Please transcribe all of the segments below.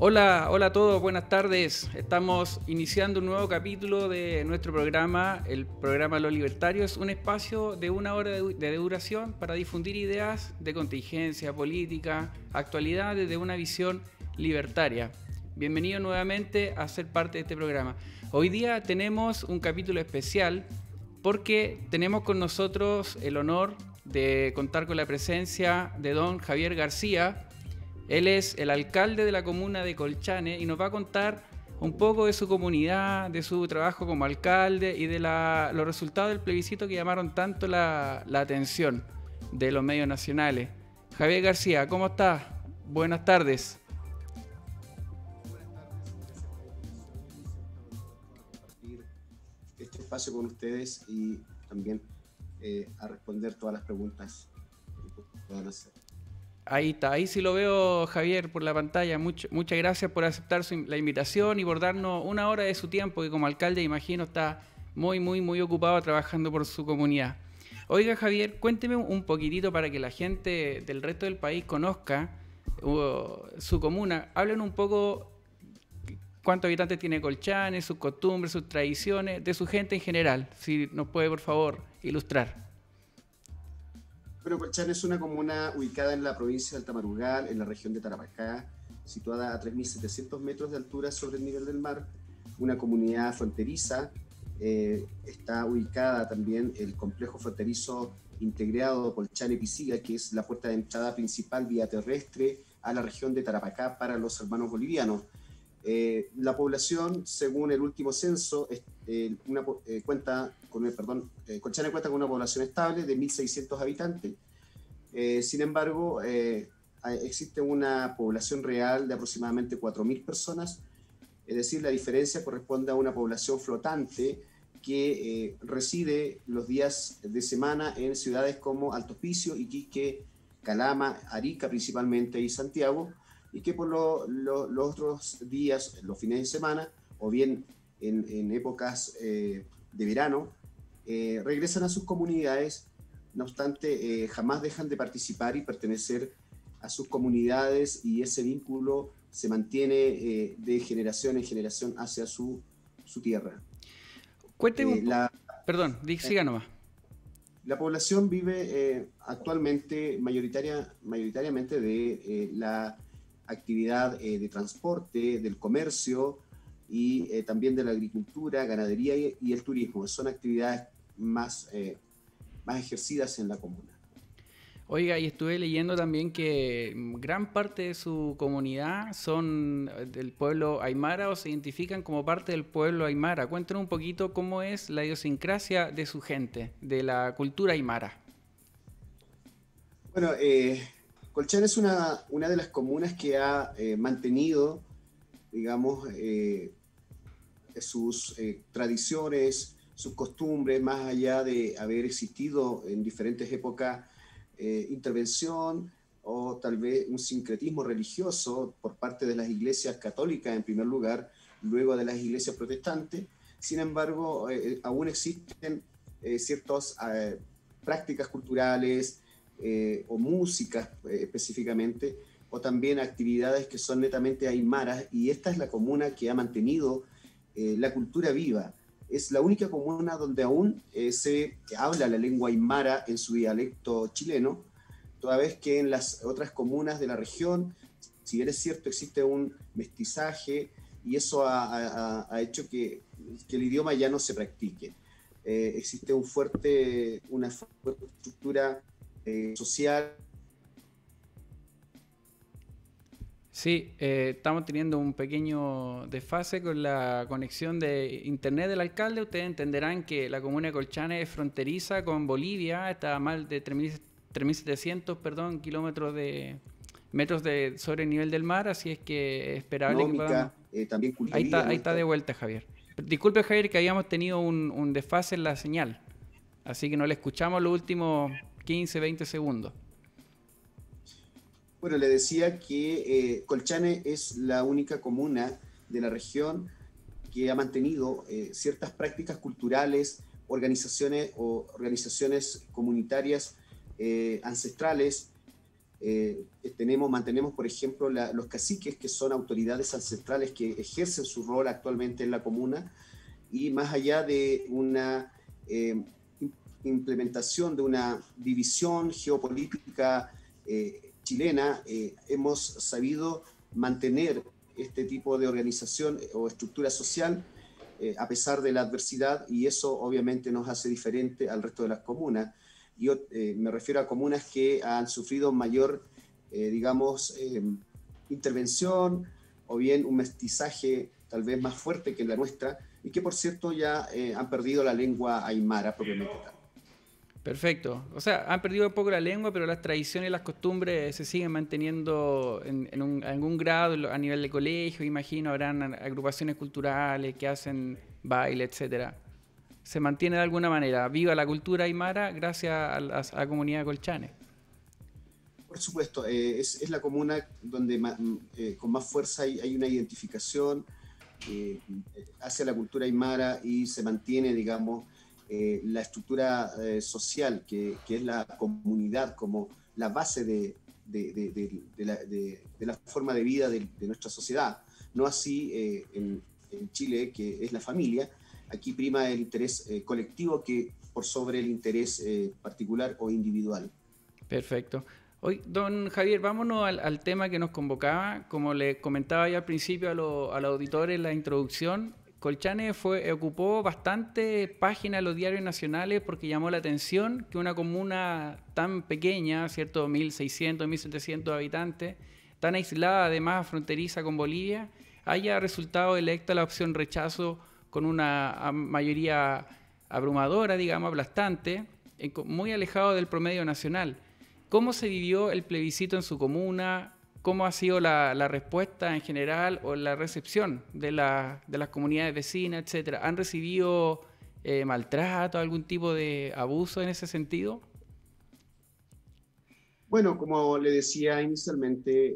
Hola, hola a todos, buenas tardes. Estamos iniciando un nuevo capítulo de nuestro programa, el programa Los Libertarios, un espacio de 1 hora de duración para difundir ideas de contingencia, política, actualidad desde una visión libertaria. Bienvenido nuevamente a ser parte de este programa. Hoy día tenemos un capítulo especial porque tenemos con nosotros el honor de contar con la presencia de don Javier García. Él es el alcalde de la comuna de Colchane y nos va a contar un poco de su comunidad, de su trabajo como alcalde y de los resultados del plebiscito que llamaron tanto la atención de los medios nacionales. Javier García, ¿cómo estás? Buenas tardes. Buenas tardes, gracias por la invitación, Vicente, a compartir este espacio con ustedes y también a responder todas las preguntas que puedan hacer. Ahí está, ahí sí lo veo, Javier, por la pantalla. Muchas gracias por aceptar la invitación y por darnos 1 hora de su tiempo, que como alcalde, imagino, está muy ocupado trabajando por su comunidad. Oiga, Javier, cuénteme un poquitito para que la gente del resto del país conozca su comuna. Hablen un poco cuántos habitantes tiene Colchane, sus costumbres, sus tradiciones, de su gente en general. Si nos puede, por favor, ilustrar. Bueno, Colchane es una comuna ubicada en la provincia del Tamarugal, en la región de Tarapacá, situada a 3.700 metros de altura sobre el nivel del mar, una comunidad fronteriza. Está ubicada también el complejo fronterizo integrado Colchane-Pisiga, que es la puerta de entrada principal vía terrestre a la región de Tarapacá para los hermanos bolivianos. La población, según el último censo, Colchane cuenta con una población estable de 1.600 habitantes. Sin embargo, existe una población real de aproximadamente 4.000 personas, es decir, la diferencia corresponde a una población flotante que reside los días de semana en ciudades como Alto Hospicio, Iquique, Calama, Arica principalmente y Santiago, y que por los otros días, los fines de semana, o bien en épocas de verano, regresan a sus comunidades. No obstante, jamás dejan de participar y pertenecer a sus comunidades, y ese vínculo se mantiene de generación en generación hacia su tierra. Cuénteme un poco. Perdón, siga nomás. La población vive actualmente mayoritariamente de la actividad de transporte, del comercio y también de la agricultura, ganadería y el turismo. Son actividades más ejercidas en la comuna. Oiga, y estuve leyendo también que gran parte de su comunidad son del pueblo aymara o se identifican como parte del pueblo aymara. Cuéntanos un poquito cómo es la idiosincrasia de su gente, de la cultura aymara. Bueno, Colchane es una de las comunas que ha mantenido, digamos, sus tradiciones, sus costumbres, más allá de haber existido en diferentes épocas intervención o tal vez un sincretismo religioso por parte de las iglesias católicas en primer lugar, luego de las iglesias protestantes. Sin embargo, aún existen ciertas prácticas culturales o músicas específicamente, o también actividades que son netamente aymaras, y esta es la comuna que ha mantenido la cultura viva. Es la única comuna donde aún se habla la lengua aymara en su dialecto chileno, toda vez que en las otras comunas de la región, si bien es cierto, existe un mestizaje, y eso ha hecho que el idioma ya no se practique. Existe una fuerte estructura social. Sí, estamos teniendo un pequeño desfase con la conexión de internet del alcalde. Ustedes entenderán que la comuna de Colchane es fronteriza con Bolivia, está a más de 3.700 kilómetros metros sobre el nivel del mar, así es que es esperable que podamos... También Ahí está de vuelta, Javier. Disculpe, Javier, que habíamos tenido un desfase en la señal, así que no le escuchamos los últimos 15, 20 segundos. Bueno, le decía que Colchane es la única comuna de la región que ha mantenido ciertas prácticas culturales, organizaciones comunitarias ancestrales, mantenemos, por ejemplo, los caciques, que son autoridades ancestrales que ejercen su rol actualmente en la comuna, y más allá de una implementación de una división geopolítica chilena, hemos sabido mantener este tipo de organización o estructura social a pesar de la adversidad, y eso obviamente nos hace diferente al resto de las comunas. Yo me refiero a comunas que han sufrido mayor, intervención, o bien un mestizaje tal vez más fuerte que la nuestra, y que por cierto ya han perdido la lengua aymara propiamente tal. Perfecto. O sea, han perdido un poco la lengua, pero las tradiciones y las costumbres se siguen manteniendo en algún grado a nivel de colegio. Imagino, habrán agrupaciones culturales que hacen baile, etcétera. Se mantiene de alguna manera viva la cultura aymara gracias a la comunidad de Colchane. Por supuesto, es la comuna donde con más fuerza hay una identificación hacia la cultura aymara, y se mantiene, digamos, la estructura social, que es la comunidad como la base de la forma de vida de nuestra sociedad. No así en Chile, que es la familia. Aquí prima el interés colectivo que por sobre el interés particular o individual. Perfecto. Hoy, don Javier, vámonos al tema que nos convocaba. Como le comentaba ya al principio a los auditores en la introducción, Colchane ocupó bastante páginas en los diarios nacionales porque llamó la atención que una comuna tan pequeña, ¿cierto? 1.600, 1.700 habitantes, tan aislada, además fronteriza con Bolivia, haya resultado electa la opción rechazo con una mayoría abrumadora, digamos, aplastante, muy alejado del promedio nacional. ¿Cómo se vivió el plebiscito en su comuna? ¿Cómo ha sido la respuesta en general o la recepción de las comunidades vecinas, etcétera? ¿Han recibido maltrato, algún tipo de abuso en ese sentido? Bueno, como le decía inicialmente,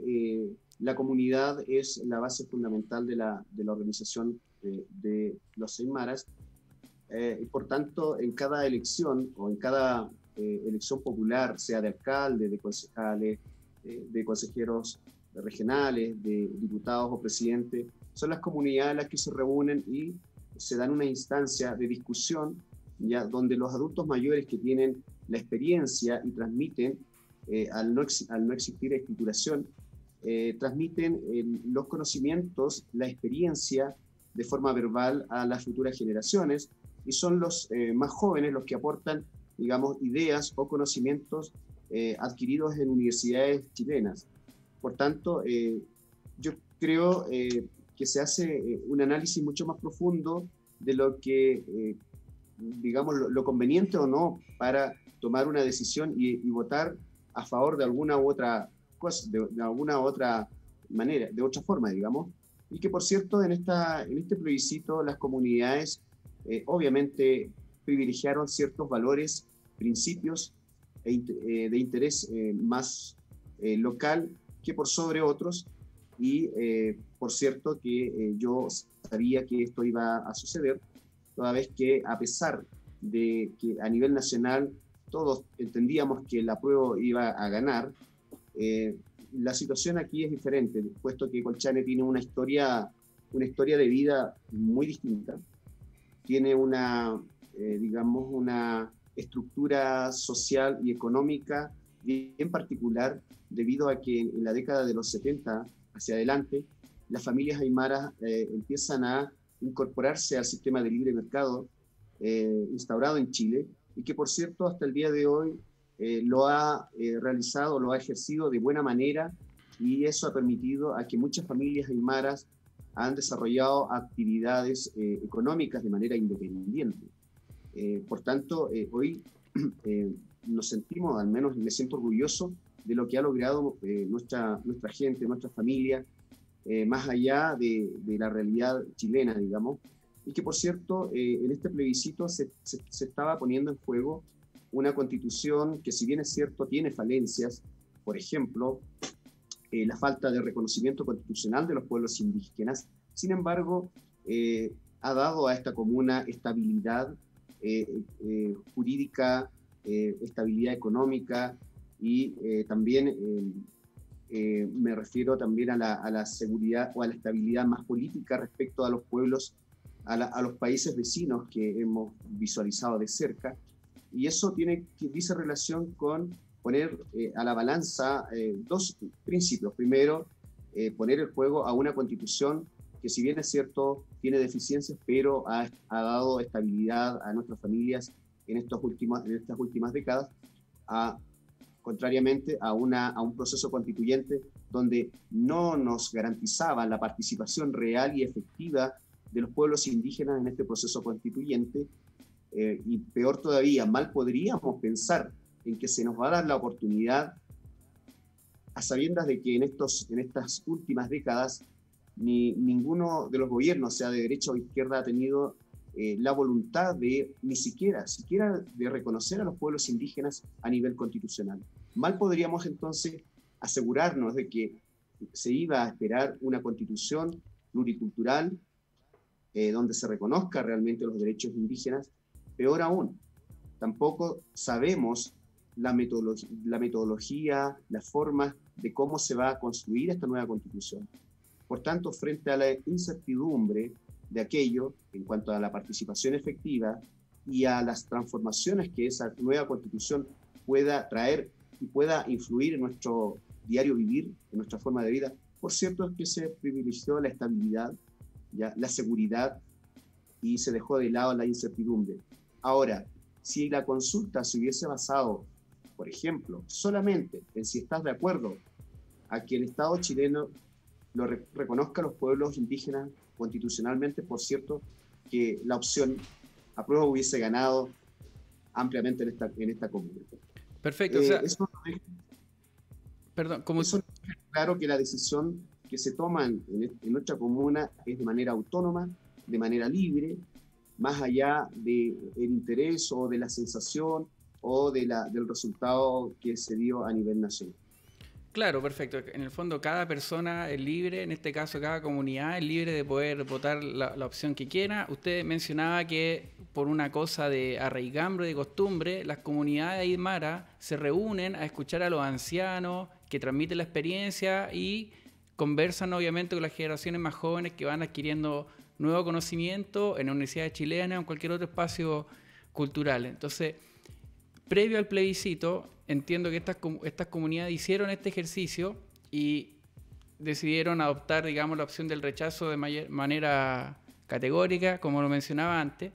la comunidad es la base fundamental de la organización de los aymaras, y por tanto, en cada elección o en cada elección popular, sea de alcalde, de concejales, de consejeros regionales, de diputados o presidentes, son las comunidades las que se reúnen y se dan una instancia de discusión, ya donde los adultos mayores que tienen la experiencia y transmiten, al no existir escrituración, transmiten los conocimientos, la experiencia de forma verbal a las futuras generaciones, y son los más jóvenes los que aportan, digamos, ideas o conocimientos adquiridos en universidades chilenas. Por tanto, yo creo que se hace un análisis mucho más profundo de lo que, digamos, lo conveniente o no para tomar una decisión y votar a favor de alguna u otra cosa, de alguna u otra manera, de otra forma, digamos. Y que, por cierto, en este plebiscito las comunidades obviamente privilegiaron ciertos valores, principios de interés más local que por sobre otros, y por cierto que yo sabía que esto iba a suceder, toda vez que a pesar de que a nivel nacional todos entendíamos que el apruebo iba a ganar, la situación aquí es diferente, puesto que Colchane tiene una historia de vida muy distinta, tiene digamos, una estructura social y económica bien particular, debido a que en la década de los 70 hacia adelante, las familias aymaras empiezan a incorporarse al sistema de libre mercado instaurado en Chile, y que, por cierto, hasta el día de hoy lo ha realizado, lo ha ejercido de buena manera, y eso ha permitido a que muchas familias aymaras han desarrollado actividades económicas de manera independiente. Por tanto, hoy nos sentimos, al menos me siento orgulloso de lo que ha logrado nuestra gente, nuestra familia, más allá de la realidad chilena, digamos, y que, por cierto, en este plebiscito se estaba poniendo en juego una constitución que, si bien es cierto, tiene falencias, por ejemplo, la falta de reconocimiento constitucional de los pueblos indígenas. Sin embargo, ha dado a esta comuna estabilidad jurídica, estabilidad económica, y también me refiero también a la seguridad o a la estabilidad más política respecto a los pueblos, a los países vecinos que hemos visualizado de cerca. Y eso dice relación con poner a la balanza dos principios. Primero, poner el juego a una constitución que, si bien es cierto, tiene deficiencias, pero ha dado estabilidad a nuestras familias en estas últimas décadas, contrariamente a un proceso constituyente donde no nos garantizaba la participación real y efectiva de los pueblos indígenas en este proceso constituyente. Y peor todavía, mal podríamos pensar en que se nos va a dar la oportunidad, a sabiendas de que en estas últimas décadas ninguno de los gobiernos, sea de derecha o izquierda, ha tenido la voluntad de siquiera de reconocer a los pueblos indígenas a nivel constitucional. Mal podríamos entonces asegurarnos de que se iba a esperar una constitución pluricultural donde se reconozca realmente los derechos indígenas. Peor aún, tampoco sabemos la metodología, las formas de cómo se va a construir esta nueva constitución. Por tanto, frente a la incertidumbre de aquello en cuanto a la participación efectiva y a las transformaciones que esa nueva constitución pueda traer y pueda influir en nuestro diario vivir, en nuestra forma de vida, por cierto es que se privilegió la estabilidad, la seguridad, y se dejó de lado la incertidumbre. Ahora, si la consulta se hubiese basado, por ejemplo, solamente en si estás de acuerdo a que el Estado chileno reconozca a los pueblos indígenas constitucionalmente, por cierto, que la opción aprueba hubiese ganado ampliamente en esta comuna. Perfecto. O sea, eso deja claro que la decisión que se toma en nuestra comuna es de manera autónoma, de manera libre, más allá del interés o de la sensación o del resultado que se dio a nivel nacional. Claro, perfecto. En el fondo, cada persona es libre, en este caso cada comunidad es libre de poder votar la opción que quiera. Usted mencionaba que por una cosa de arraigambre, de costumbre, las comunidades aymara se reúnen a escuchar a los ancianos que transmiten la experiencia y conversan obviamente con las generaciones más jóvenes que van adquiriendo nuevo conocimiento en universidades chilenas o en cualquier otro espacio cultural. Entonces, previo al plebiscito, entiendo que estas comunidades hicieron este ejercicio y decidieron adoptar, digamos, la opción del rechazo de manera categórica, como lo mencionaba antes.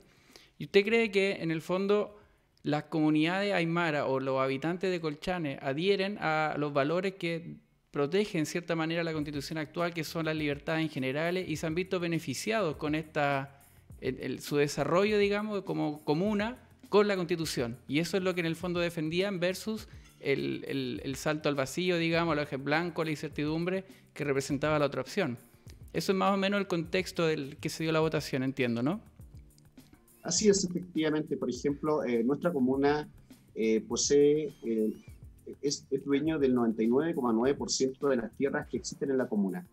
¿Y usted cree que, en el fondo, las comunidades aymara o los habitantes de Colchane adhieren a los valores que protegen, en cierta manera, la Constitución actual, que son las libertades en general, y se han visto beneficiados con su desarrollo, digamos, como comuna, con la Constitución? Y eso es lo que en el fondo defendían versus el salto al vacío, digamos, el eje blanco, la incertidumbre que representaba la otra opción. Eso es más o menos el contexto del que se dio la votación, entiendo, ¿no? Así es, efectivamente. Por ejemplo, nuestra comuna posee, es dueño del 99,9% de las tierras que existen en la comuna.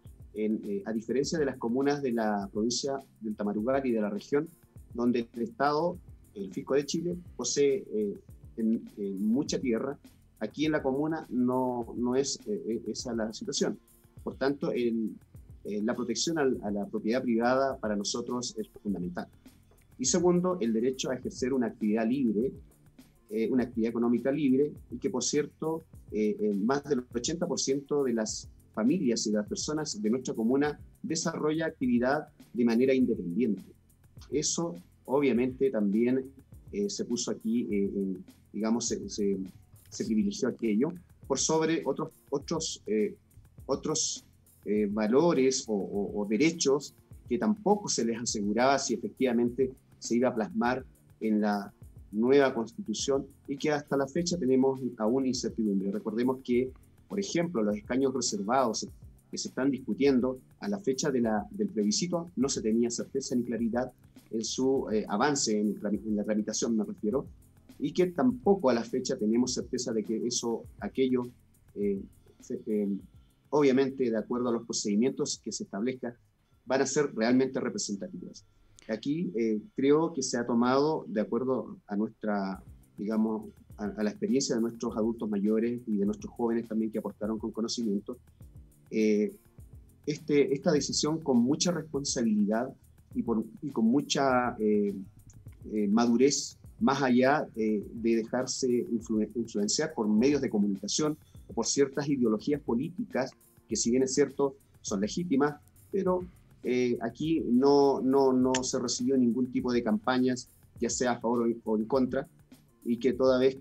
A diferencia de las comunas de la provincia del Tamarugal y de la región, donde el Estado, el Fisco de Chile, posee mucha tierra, aquí en la comuna no es esa la situación. Por tanto, la protección a la propiedad privada para nosotros es fundamental. Y segundo, el derecho a ejercer una actividad libre, una actividad económica libre, y que, por cierto, más del 80% de las familias y de las personas de nuestra comuna desarrolla actividad de manera independiente. Eso, obviamente, también se puso aquí, digamos, se privilegió aquello por sobre otros valores o derechos que tampoco se les aseguraba si efectivamente se iba a plasmar en la nueva Constitución, y que hasta la fecha tenemos aún incertidumbre. Recordemos que, por ejemplo, los escaños reservados que se están discutiendo a la fecha del plebiscito no se tenía certeza ni claridad en su avance en la tramitación, me refiero, y que tampoco a la fecha tenemos certeza de que aquello, obviamente de acuerdo a los procedimientos que se establezcan, van a ser realmente representativas. Aquí creo que se ha tomado, de acuerdo a nuestra, digamos, a la experiencia de nuestros adultos mayores y de nuestros jóvenes también que aportaron con conocimiento, esta decisión con mucha responsabilidad y con mucha madurez, más allá de dejarse influenciar por medios de comunicación o por ciertas ideologías políticas que, si bien es cierto, son legítimas, pero aquí no se recibió ningún tipo de campañas, ya sea a favor o en contra, y que toda vez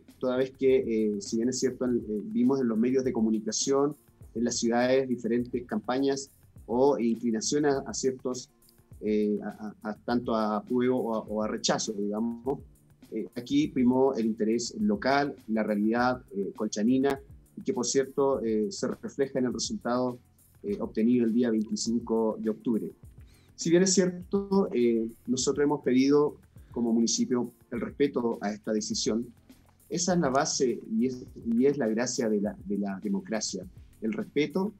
que, si bien es cierto, vimos en los medios de comunicación, en las ciudades, diferentes campañas o inclinaciones a ciertos, tanto a apruebo o a rechazo, digamos. Aquí primó el interés local, la realidad colchanina, y que por cierto se refleja en el resultado obtenido el día 25 de octubre. Si bien es cierto, nosotros hemos pedido como municipio el respeto a esta decisión. Esa es la base y es la gracia de la democracia, el respeto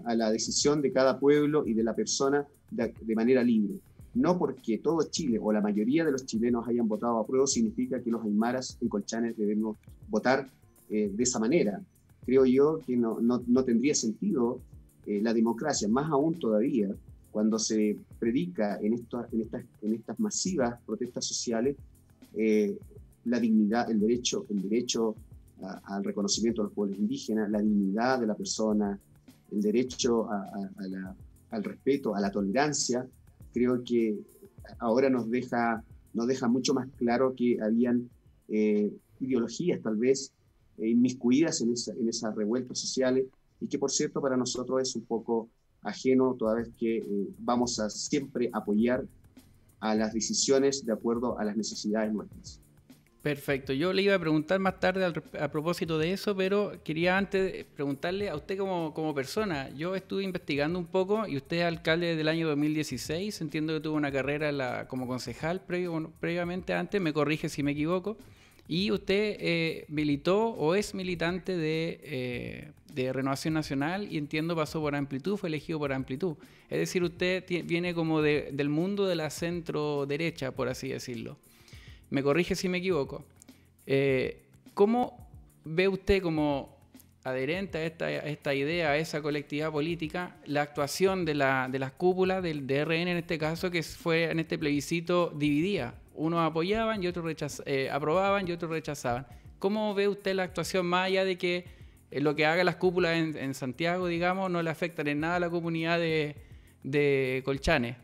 a la decisión de cada pueblo y de la persona de manera libre. No porque todo Chile o la mayoría de los chilenos hayan votado a prueba significa que los aymaras en Colchane debemos votar de esa manera. Creo yo que no tendría sentido la democracia, más aún todavía cuando se predica en estas masivas protestas sociales la dignidad, el derecho al reconocimiento de los pueblos indígenas, la dignidad de la persona, el derecho al respeto, a la tolerancia. Creo que ahora nos deja mucho más claro que habían ideologías tal vez inmiscuidas en esas revueltas sociales, y que por cierto para nosotros es un poco ajeno, toda vez que vamos a siempre apoyar a las decisiones de acuerdo a las necesidades nuestras. Perfecto. Yo le iba a preguntar más tarde a propósito de eso, pero quería antes preguntarle a usted como persona. Yo estuve investigando un poco y usted es alcalde desde el año 2016. Entiendo que tuvo una carrera como concejal previamente antes, me corrige si me equivoco. Y usted militó o es militante de Renovación Nacional y entiendo pasó por Amplitud, fue elegido por Amplitud. Es decir, usted viene como del mundo de la centro derecha, por así decirlo. Me corrige si me equivoco. ¿Cómo ve usted como adherente a esta idea, a esa colectividad política, la actuación de las cúpulas del RN en este caso, que fue en este plebiscito dividida? Unos apoyaban y otros aprobaban y otros rechazaban. ¿Cómo ve usted la actuación más allá de que lo que hagan las cúpulas en Santiago, digamos, no le afectan en nada a la comunidad de Colchane?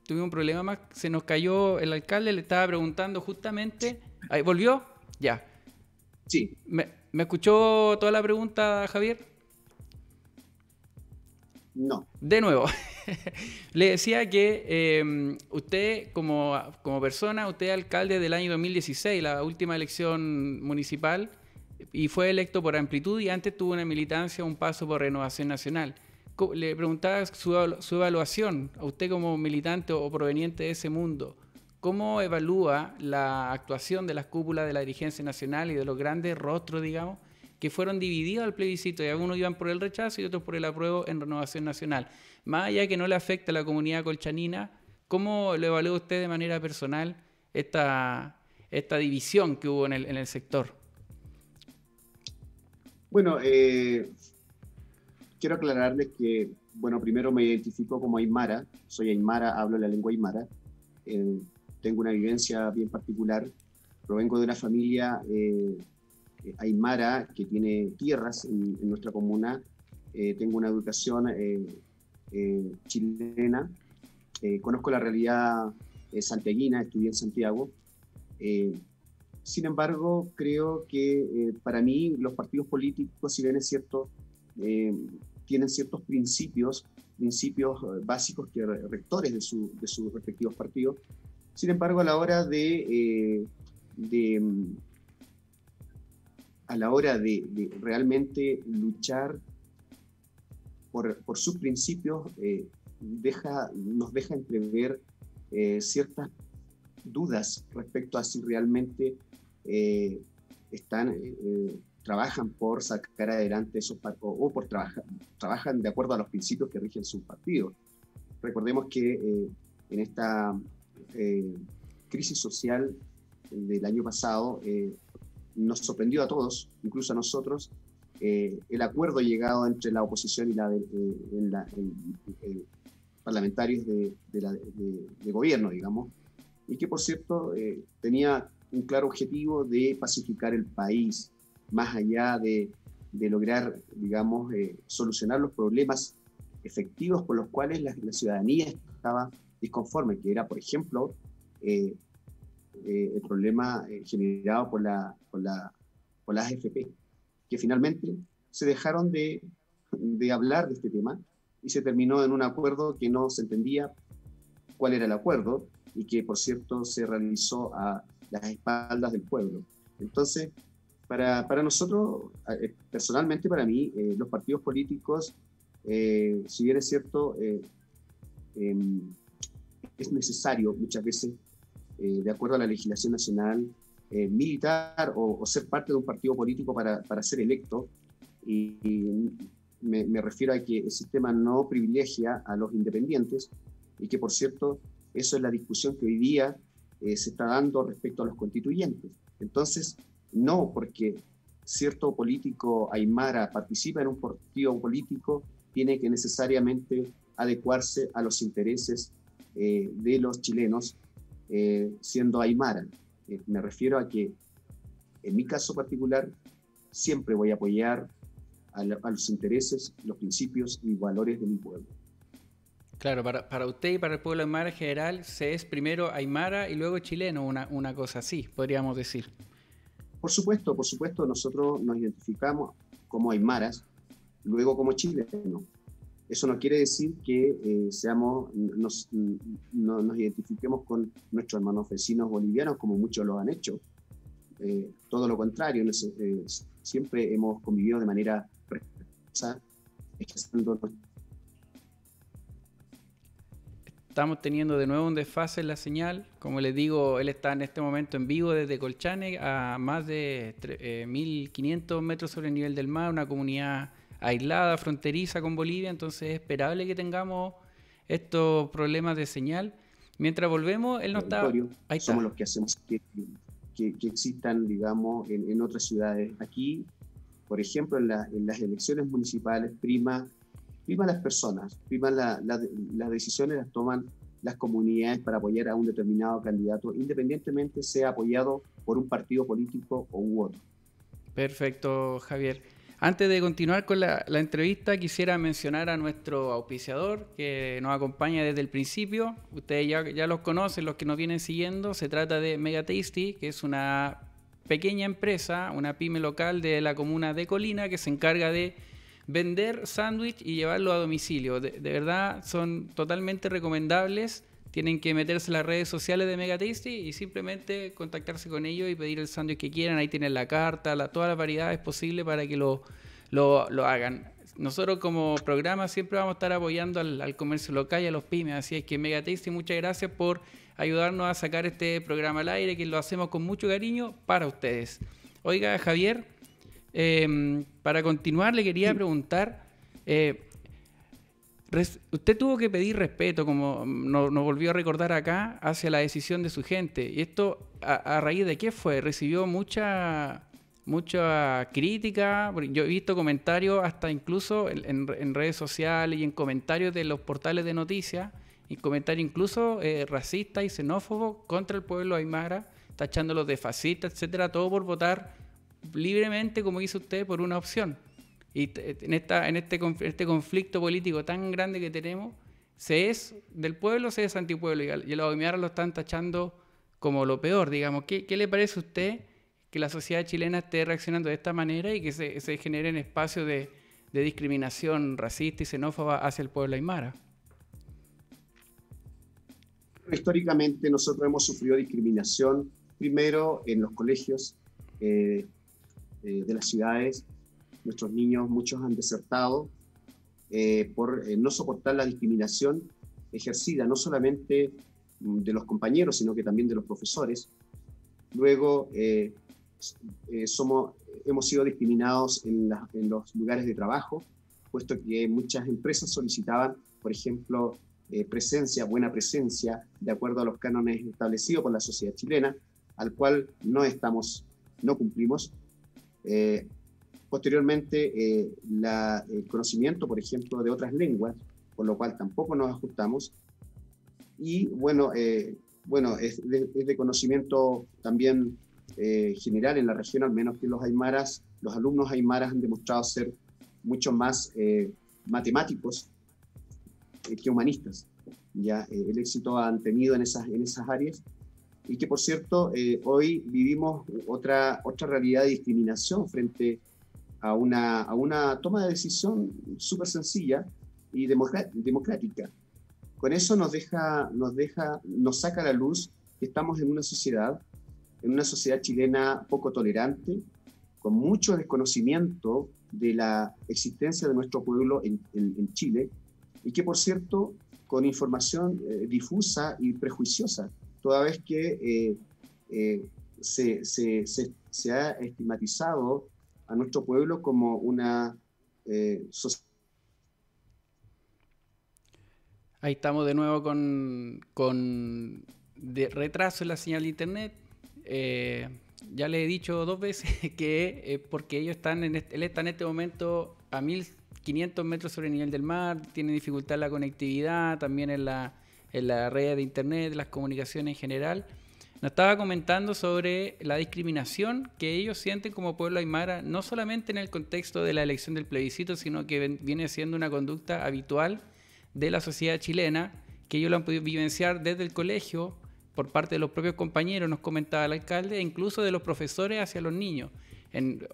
Tuve un problema más, se nos cayó el alcalde, le estaba preguntando justamente... ¿Ahí volvió? Ya. Sí. ¿Me escuchó toda la pregunta, Javier? No. De nuevo. Le decía que usted como persona, usted es alcalde del año 2016, la última elección municipal, y fue electo por Amplitud y antes tuvo una militancia, un paso por Renovación Nacional. Le preguntaba su evaluación, a usted como militante o proveniente de ese mundo, ¿cómo evalúa la actuación de las cúpulas de la dirigencia nacional y de los grandes rostros, digamos, que fueron divididos al plebiscito y algunos iban por el rechazo y otros por el apruebo en Renovación Nacional? Más allá de que no le afecta a la comunidad colchanina, ¿cómo lo evalúa usted de manera personal esta división que hubo en el sector? Bueno, quiero aclararles que, bueno, primero me identifico como aymara, soy aymara, hablo la lengua aymara, tengo una vivencia bien particular, provengo de una familia aymara que tiene tierras en nuestra comuna, tengo una educación chilena, conozco la realidad santiaguina, estudié en Santiago. Sin embargo, creo que para mí los partidos políticos, si bien es cierto, tienen ciertos principios básicos que rectores de sus respectivos partidos. Sin embargo, a la hora de realmente luchar por sus principios, nos deja entrever ciertas dudas respecto a si realmente trabajan por sacar adelante esos trabajan de acuerdo a los principios que rigen sus partidos. Recordemos que en esta crisis social del año pasado nos sorprendió a todos, incluso a nosotros, el acuerdo llegado entre la oposición y parlamentarios de gobierno, digamos, y que, por cierto, tenía un claro objetivo de pacificar el país, más allá de lograr, digamos, solucionar los problemas efectivos por los cuales la ciudadanía estaba disconforme, que era, por ejemplo, el problema generado por las AFP, que finalmente se dejaron de hablar de este tema y se terminó en un acuerdo que no se entendía cuál era el acuerdo y que, por cierto, se realizó a las espaldas del pueblo. Entonces, para nosotros, personalmente para mí, los partidos políticos, si bien es cierto, es necesario muchas veces, de acuerdo a la legislación nacional, militar o ser parte de un partido político para ser electo, y me refiero a que el sistema no privilegia a los independientes y que, por cierto, eso es la discusión que hoy día se está dando respecto a los constituyentes. Entonces, no porque cierto político aymara participa en un partido político, tiene que necesariamente adecuarse a los intereses de los chilenos, siendo aymara. Me refiero a que, en mi caso particular, siempre voy a apoyar a los intereses, los principios y valores de mi pueblo. Claro, para usted y para el pueblo aymara en general, se es primero aymara y luego chileno, una cosa así, podríamos decir. Por supuesto, nosotros nos identificamos como aymaras, luego como chilenos. Eso no quiere decir que nos identifiquemos con nuestros hermanos vecinos bolivianos, como muchos lo han hecho. Todo lo contrario, siempre hemos convivido de manera respetuosa. Estamos teniendo de nuevo un desfase en la señal. Como les digo, él está en este momento en vivo desde Colchane, a más de 1.500 metros sobre el nivel del mar, una comunidad aislada, fronteriza con Bolivia, entonces es esperable que tengamos estos problemas de señal. Mientras volvemos, él no está... Ahí está. Somos los que hacemos que existan, digamos, en otras ciudades. Aquí, por ejemplo, en las elecciones municipales prima las personas, las decisiones las toman las comunidades para apoyar a un determinado candidato, independientemente sea apoyado por un partido político o u otro. Perfecto, Javier. Antes de continuar con la entrevista, quisiera mencionar a nuestro auspiciador que nos acompaña desde el principio. Ustedes ya los conocen, los que nos vienen siguiendo. Se trata de Mega Tasty, que es una pequeña empresa, una pyme local de la comuna de Colina, que se encarga de vender sándwich y llevarlo a domicilio. De verdad, son totalmente recomendables. Tienen que meterse en las redes sociales de Mega Tasty y simplemente contactarse con ellos y pedir el sándwich que quieran. Ahí tienen la carta, todas las variedades posibles para que lo hagan. Nosotros como programa siempre vamos a estar apoyando al comercio local y a los pymes. Así es que Mega Tasty, muchas gracias por ayudarnos a sacar este programa al aire, que lo hacemos con mucho cariño para ustedes. Oiga, Javier, para continuar le quería preguntar... usted tuvo que pedir respeto, como nos volvió a recordar acá, hacia la decisión de su gente. ¿Y esto a raíz de qué fue? ¿Recibió mucha crítica? Yo he visto comentarios hasta incluso en redes sociales y en comentarios de los portales de noticias, y comentarios incluso racistas y xenófobos contra el pueblo aymara, tachándolos de fascistas, etcétera, todo por votar libremente, como hizo usted, por una opción. Y en este conflicto político tan grande que tenemos, se es del pueblo, se es antipueblo, y los aymaras lo están tachando como lo peor, digamos. ¿Qué le parece a usted que la sociedad chilena esté reaccionando de esta manera y que se generen espacios de discriminación racista y xenófoba hacia el pueblo aymara? Históricamente nosotros hemos sufrido discriminación, primero en los colegios de las ciudades. Nuestros niños, muchos han desertado por no soportar la discriminación ejercida, no solamente de los compañeros, sino que también de los profesores. Luego, hemos sido discriminados en los lugares de trabajo, puesto que muchas empresas solicitaban, por ejemplo, buena presencia, de acuerdo a los cánones establecidos por la sociedad chilena, al cual no estamos no cumplimos. Posteriormente, el conocimiento, por ejemplo, de otras lenguas, por lo cual tampoco nos ajustamos. Y bueno, es de conocimiento también general en la región, al menos que los alumnos aymaras han demostrado ser mucho más matemáticos que humanistas. Ya el éxito han tenido en esas áreas, y que por cierto hoy vivimos otra realidad de discriminación frente a una toma de decisión súper sencilla y democrática. Con eso nos saca a la luz que estamos en una sociedad chilena poco tolerante, con mucho desconocimiento de la existencia de nuestro pueblo en Chile, y que por cierto con información difusa y prejuiciosa, toda vez que se ha estigmatizado a nuestro pueblo como una sociedad. Ahí estamos de nuevo con retraso en la señal de internet. Ya le he dicho 2 veces que porque ellos él está en este momento a 1500 metros sobre el nivel del mar, tiene dificultad en la conectividad, también en la red de internet, las comunicaciones en general. Nos estaba comentando sobre la discriminación que ellos sienten como pueblo aymara, no solamente en el contexto de la elección del plebiscito, sino que viene siendo una conducta habitual de la sociedad chilena, que ellos lo han podido vivenciar desde el colegio, por parte de los propios compañeros, nos comentaba el alcalde, e incluso de los profesores hacia los niños.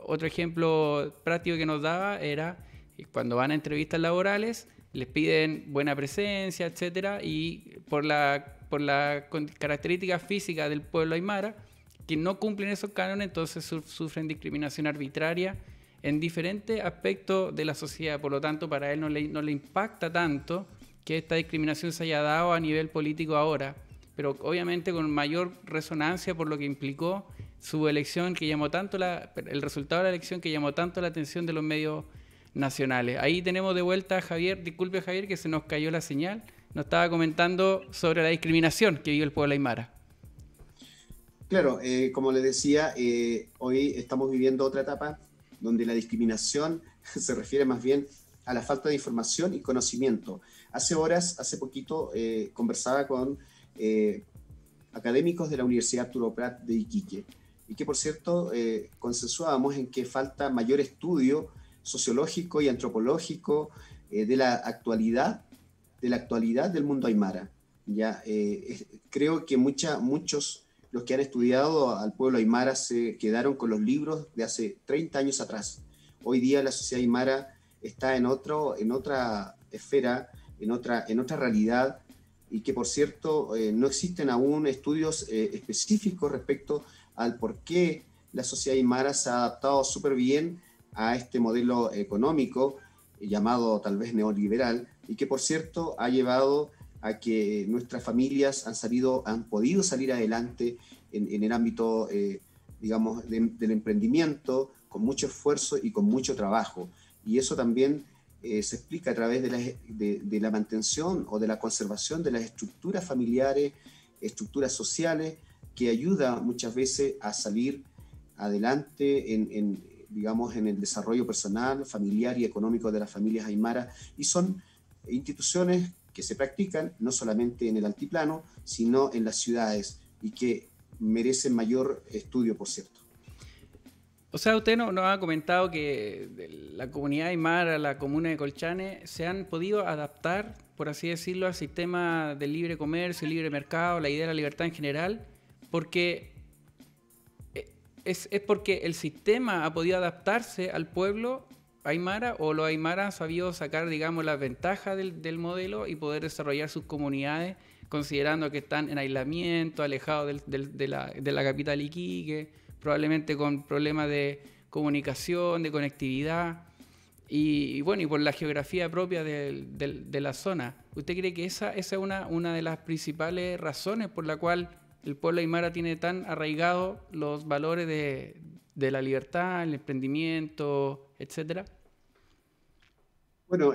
Otro ejemplo práctico que nos daba era cuando van a entrevistas laborales, les piden buena presencia, etcétera, y por la características físicas del pueblo aymara, que no cumplen esos cánones, entonces sufren discriminación arbitraria en diferentes aspectos de la sociedad. Por lo tanto, para él no le impacta tanto que esta discriminación se haya dado a nivel político ahora, pero obviamente con mayor resonancia por lo que implicó su elección, que llamó tanto el resultado de la elección, que llamó tanto la atención de los medios nacionales. Ahí tenemos de vuelta a Javier. Disculpe, Javier, que se nos cayó la señal. Nos estaba comentando sobre la discriminación que vive el pueblo aymara. Claro, como les decía, hoy estamos viviendo otra etapa donde la discriminación se refiere más bien a la falta de información y conocimiento. Hace poquito, conversaba con académicos de la Universidad Arturo Prat de Iquique, y que por cierto consensuábamos en que falta mayor estudio sociológico y antropológico de la actualidad del mundo aymara. Ya, creo que muchos los que han estudiado al pueblo aymara se quedaron con los libros de hace 30 años atrás. Hoy día la sociedad aymara está en otra esfera, en otra realidad, y que por cierto no existen aún estudios específicos respecto al por qué la sociedad aymara se ha adaptado súper bien a este modelo económico llamado tal vez neoliberal, y que por cierto ha llevado a que nuestras familias han podido salir adelante en el ámbito, digamos, del emprendimiento, con mucho esfuerzo y con mucho trabajo. Y eso también se explica a través de la mantención o de la conservación de las estructuras familiares, estructuras sociales, que ayuda muchas veces a salir adelante digamos, en el desarrollo personal, familiar y económico de las familias aymaras, y son instituciones que se practican no solamente en el altiplano, sino en las ciudades, y que merecen mayor estudio, por cierto. O sea, usted nos ha comentado que la comunidad aymara, la comuna de Colchane, se han podido adaptar, por así decirlo, al sistema del libre comercio, el libre mercado, la idea de la libertad en general, porque es porque el sistema ha podido adaptarse al pueblo aymara, o los aymaras han sabido sacar, digamos, las ventajas del modelo y poder desarrollar sus comunidades, considerando que están en aislamiento, alejados de la capital Iquique, probablemente con problemas de comunicación, de conectividad, y bueno, y por la geografía propia de la zona. ¿Usted cree que esa es una de las principales razones por la cual el pueblo aymara tiene tan arraigados los valores de la libertad, el emprendimiento, etcétera? Bueno,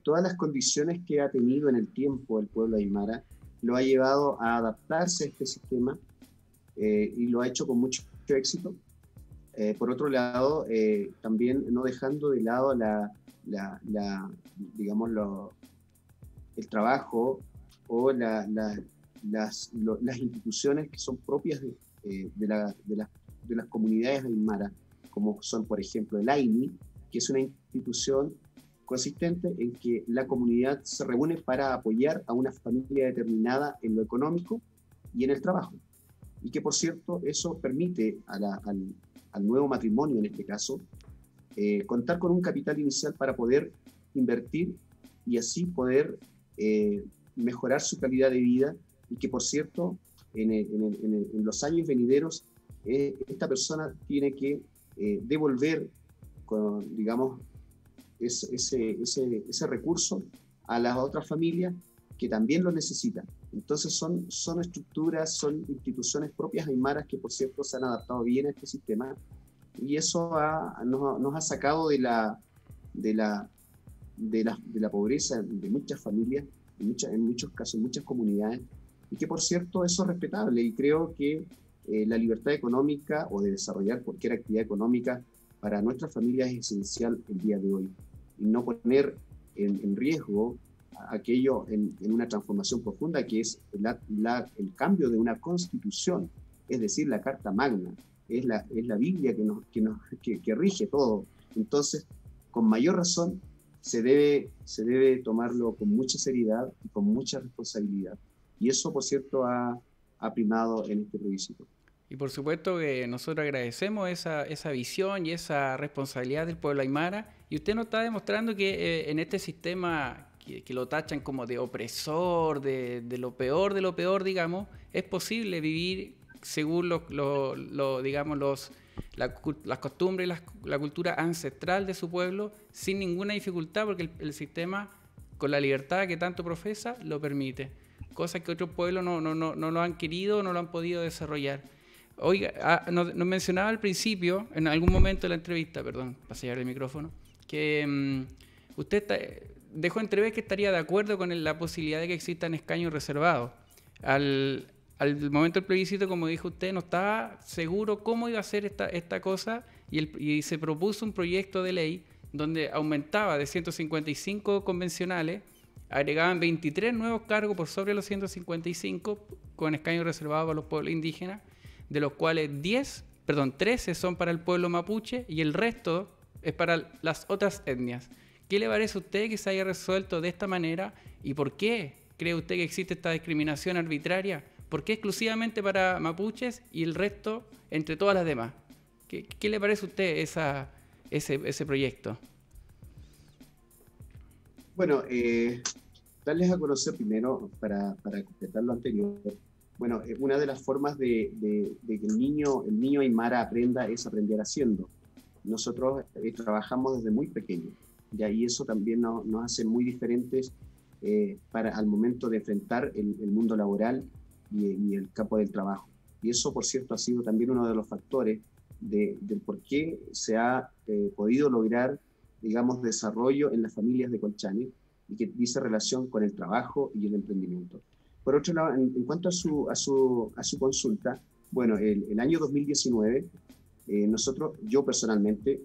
todas las condiciones que ha tenido en el tiempo el pueblo aymara lo ha llevado a adaptarse a este sistema, y lo ha hecho con mucho éxito. Por otro lado, también no dejando de lado digamos, el trabajo o las instituciones que son propias de las comunidades aymaras, como son, por ejemplo, el AINI, que es una institución consistente en que la comunidad se reúne para apoyar a una familia determinada en lo económico y en el trabajo. Y que, por cierto, eso permite al nuevo matrimonio, en este caso, contar con un capital inicial para poder invertir y así poder mejorar su calidad de vida, y que, por cierto, en los años venideros, esta persona tiene que devolver, digamos, ese recurso a las otras familias que también lo necesitan. Entonces son estructuras, son instituciones propias aymaras que, por cierto, se han adaptado bien a este sistema, y eso nos ha sacado de la pobreza de muchas familias, en muchos casos, en muchas comunidades, y que, por cierto, eso es respetable, y creo que la libertad económica o de desarrollar cualquier actividad económica para nuestras familias es esencial el día de hoy, y no poner en riesgo aquello en una transformación profunda que es el cambio de una constitución, es decir, la Carta Magna, es la Biblia que rige todo. Entonces, con mayor razón, se debe tomarlo con mucha seriedad y con mucha responsabilidad. Y eso, por cierto, ha primado en este plebiscito. Y por supuesto que nosotros agradecemos esa visión y esa responsabilidad del pueblo aymara, y usted nos está demostrando que en este sistema que lo tachan como de opresor, de lo peor, digamos, es posible vivir según digamos, las costumbres y la cultura ancestral de su pueblo sin ninguna dificultad, porque el sistema, con la libertad que tanto profesa, lo permite. Cosas que otros pueblos no lo han querido, no lo han podido desarrollar. Oiga, nos mencionaba al principio, en algún momento de la entrevista, perdón, para sellar el micrófono, que usted dejó entrever que estaría de acuerdo con la posibilidad de que existan escaños reservados. Al momento del plebiscito, como dijo usted, no estaba seguro cómo iba a ser esta cosa, y se propuso un proyecto de ley donde aumentaba de 155 convencionales, agregaban 23 nuevos cargos por sobre los 155 con escaños reservados para los pueblos indígenas, de los cuales 13 son para el pueblo mapuche y el resto es para las otras etnias. ¿Qué le parece a usted que se haya resuelto de esta manera, y por qué cree usted que existe esta discriminación arbitraria? ¿Por qué exclusivamente para mapuches y el resto entre todas las demás? ¿Qué le parece a usted ese proyecto? Bueno, darles a conocer primero, para completar lo anterior. Bueno, una de las formas de que el niño aymara aprenda es aprender haciendo. Nosotros trabajamos desde muy pequeños, y ahí eso también nos hace muy diferentes al momento de enfrentar el mundo laboral y el campo del trabajo. Y eso, por cierto, ha sido también uno de los factores del por qué se ha podido lograr, digamos, desarrollo en las familias de Colchane, y que dice relación con el trabajo y el emprendimiento. Por otro lado, en cuanto a su consulta, bueno, el año 2019, yo personalmente,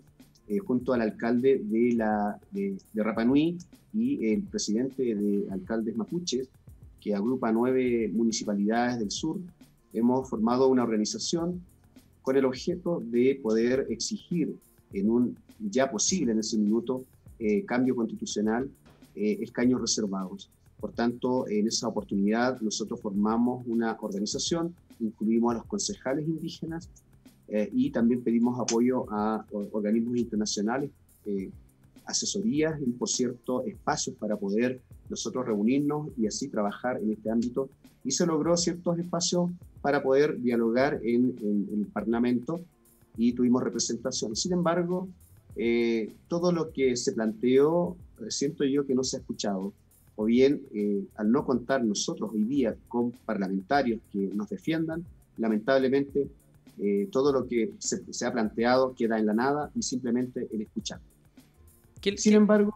junto al alcalde de Rapa Nui y el presidente de alcaldes mapuches, que agrupa 9 municipalidades del sur, hemos formado una organización con el objeto de poder exigir ya posible en ese minuto, cambio constitucional, escaños reservados. Por tanto, en esa oportunidad nosotros formamos una organización, incluimos a los concejales indígenas y también pedimos apoyo a organismos internacionales, asesorías y, por cierto, espacios para poder nosotros reunirnos y así trabajar en este ámbito. Y se logró ciertos espacios para poder dialogar en el Parlamento, y tuvimos representación. Sin embargo, todo lo que se planteó, siento yo que no se ha escuchado, o bien al no contar nosotros hoy día con parlamentarios que nos defiendan, lamentablemente todo lo que se ha planteado queda en la nada y simplemente el escuchar. Sin embargo,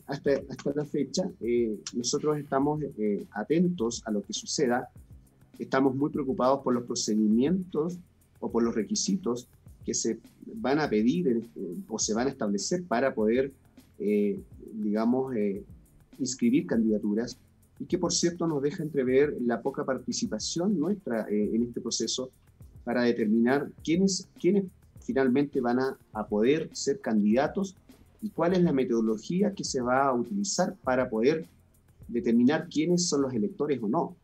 hasta la fecha, nosotros estamos atentos a lo que suceda, estamos muy preocupados por los procedimientos o por los requisitos que se van a pedir o se van a establecer para poder, digamos, inscribir candidaturas, y que por cierto nos deja entrever la poca participación nuestra en este proceso para determinar quiénes finalmente van a poder ser candidatos y cuál es la metodología que se va a utilizar para poder determinar quiénes son los electores o no.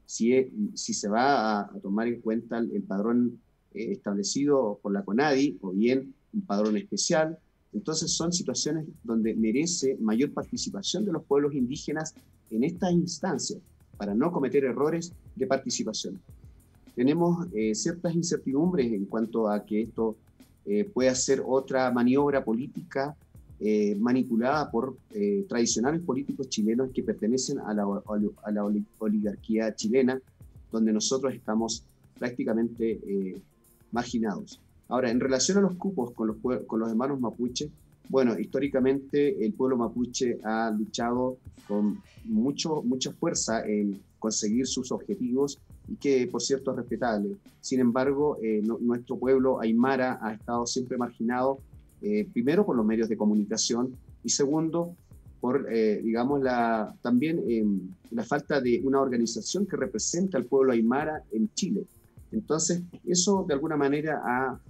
Si se va a tomar en cuenta el padrón establecido por la CONADI o bien un padrón especial. Entonces son situaciones donde merece mayor participación de los pueblos indígenas en estas instancias para no cometer errores de participación. Tenemos ciertas incertidumbres en cuanto a que esto pueda ser otra maniobra política manipulada por tradicionales políticos chilenos que pertenecen a la oligarquía chilena, donde nosotros estamos prácticamente marginados. Ahora, en relación a los cupos con los hermanos mapuche, bueno, históricamente el pueblo mapuche ha luchado con mucha fuerza en conseguir sus objetivos, y que por cierto es respetable. Sin embargo, nuestro pueblo aymara ha estado siempre marginado, primero por los medios de comunicación y segundo por, digamos, también la falta de una organización que represente al pueblo aymara en Chile. Entonces, eso de alguna manera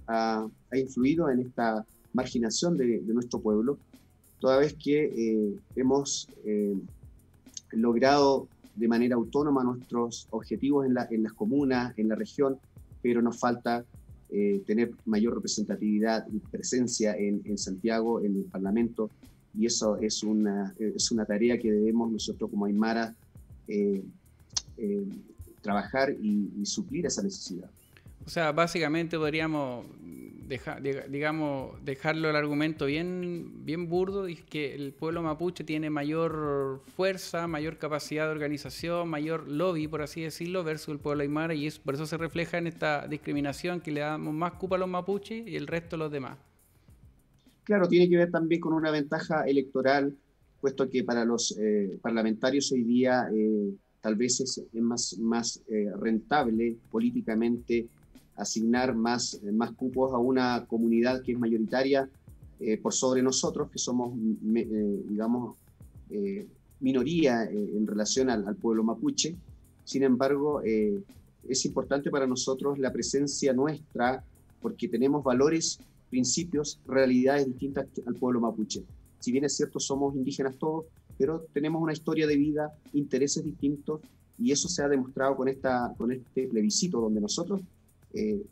ha influido en esta marginación de nuestro pueblo, toda vez que hemos logrado de manera autónoma nuestros objetivos en las comunas, en la región, pero nos falta tener mayor representatividad y presencia en Santiago, en el Parlamento, y eso es una tarea que debemos nosotros como aymara trabajar y suplir esa necesidad. O sea, básicamente podríamos dejarlo el argumento bien burdo, y que el pueblo mapuche tiene mayor fuerza, mayor capacidad de organización, mayor lobby, por así decirlo, versus el pueblo aymara, y por eso se refleja en esta discriminación que le damos más cupo a los mapuches y el resto a los demás. Claro, tiene que ver también con una ventaja electoral, puesto que para los parlamentarios hoy día tal vez es más rentable políticamente asignar más cupos a una comunidad que es mayoritaria por sobre nosotros, que somos, digamos, minoría en relación al pueblo mapuche. Sin embargo, es importante para nosotros la presencia nuestra, porque tenemos valores, principios, realidades distintas al pueblo mapuche. Si bien es cierto, somos indígenas todos, pero tenemos una historia de vida, intereses distintos, y eso se ha demostrado con este plebiscito, donde nosotros,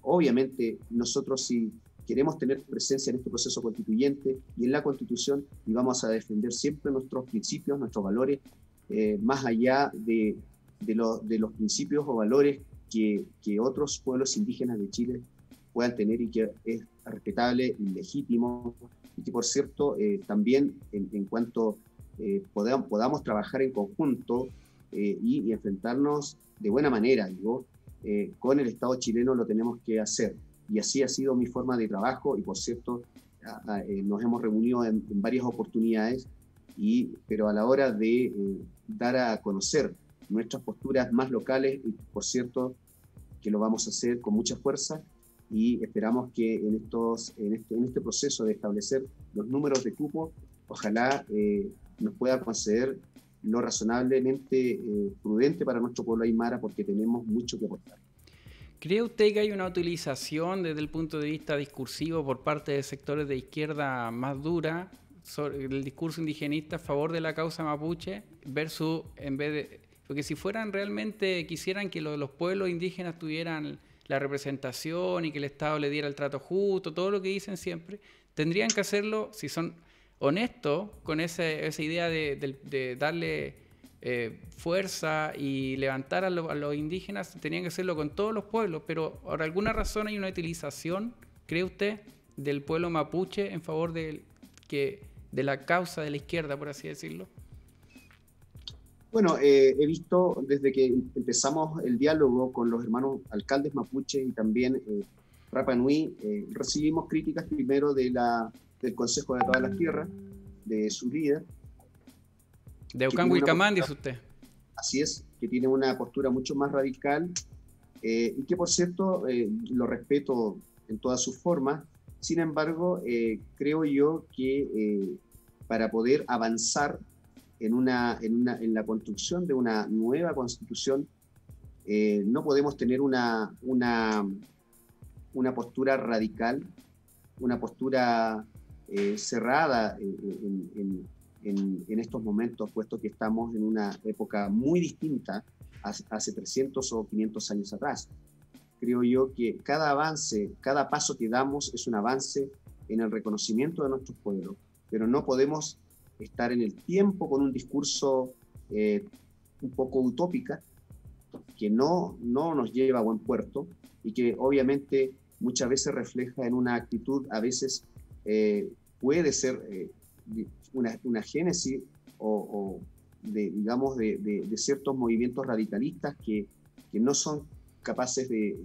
obviamente, nosotros si queremos tener presencia en este proceso constituyente y en la Constitución, y vamos a defender siempre nuestros principios, nuestros valores, más allá de los principios o valores que otros pueblos indígenas de Chile puedan tener, y que es respetable y legítimo, y que por cierto también en cuanto podamos trabajar en conjunto y enfrentarnos de buena manera, digo, con el Estado chileno lo tenemos que hacer, y así ha sido mi forma de trabajo, y por cierto nos hemos reunido en varias oportunidades, pero a la hora de dar a conocer nuestras posturas más locales, y por cierto que lo vamos a hacer con mucha fuerza, y esperamos que en este proceso de establecer los números de cupo, ojalá nos pueda conceder lo razonablemente prudente para nuestro pueblo aymara, porque tenemos mucho que aportar. ¿Cree usted que hay una utilización desde el punto de vista discursivo por parte de sectores de izquierda más dura sobre el discurso indigenista a favor de la causa mapuche versus, porque si fueran realmente, quisieran que los pueblos indígenas tuvieran la representación y que el Estado le diera el trato justo, todo lo que dicen siempre, tendrían que hacerlo, si son honestos con esa idea de darle fuerza y levantar a los indígenas, tenían que hacerlo con todos los pueblos, pero por alguna razón hay una utilización, ¿cree usted, del pueblo mapuche en favor de la causa de la izquierda, por así decirlo? Bueno, he visto desde que empezamos el diálogo con los hermanos alcaldes mapuche y también Rapa Nui, recibimos críticas primero del Consejo de Todas las Tierras, de su líder. De Aucán Wilcamán, dice usted. Así es, que tiene una postura mucho más radical y que por cierto lo respeto en todas sus formas. Sin embargo, creo yo que para poder avanzar en la construcción de una nueva constitución, no podemos tener una postura radical, una postura cerrada en estos momentos, puesto que estamos en una época muy distinta hace 300 o 500 años atrás. Creo yo que cada avance, cada paso que damos es un avance en el reconocimiento de nuestros pueblos, pero no podemos estar en el tiempo con un discurso un poco utópica, que no nos lleva a buen puerto y que obviamente muchas veces refleja en una actitud, a veces puede ser una génesis de ciertos movimientos radicalistas que no son capaces de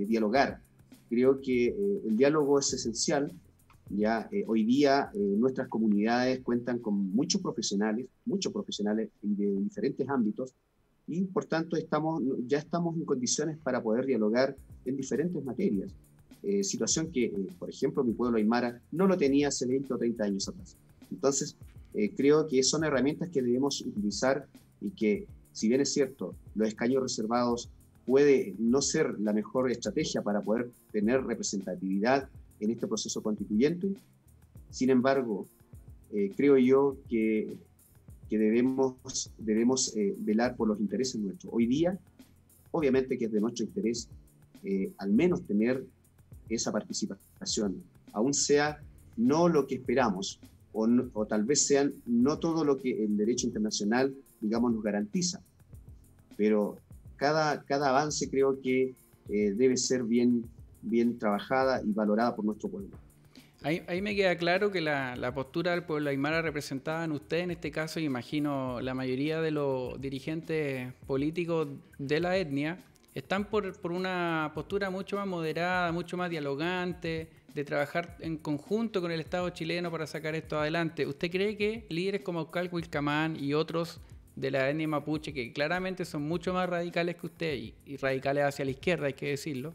dialogar. Creo que el diálogo es esencial. Hoy día nuestras comunidades cuentan con muchos profesionales de diferentes ámbitos, y por tanto ya estamos en condiciones para poder dialogar en diferentes materias. Situación que, por ejemplo, mi pueblo aymara no lo tenía hace 20 o 30 años atrás. Entonces, creo que son herramientas que debemos utilizar, y que, si bien es cierto, los escaños reservados puede no ser la mejor estrategia para poder tener representatividad en este proceso constituyente, sin embargo, creo yo que debemos velar por los intereses nuestros. Hoy día, obviamente que es de nuestro interés al menos tener esa participación, aún sea no lo que esperamos, o tal vez sean no todo lo que el derecho internacional, digamos, nos garantiza, pero cada avance creo que debe ser bien trabajada y valorada por nuestro pueblo. Ahí me queda claro que la postura del pueblo aymara representada en usted, en este caso, y imagino la mayoría de los dirigentes políticos de la etnia, están por una postura mucho más moderada, mucho más dialogante, de trabajar en conjunto con el Estado chileno para sacar esto adelante. ¿Usted cree que líderes como Aucal Huilcamán y otros de la etnia mapuche, que claramente son mucho más radicales que usted y radicales hacia la izquierda, hay que decirlo,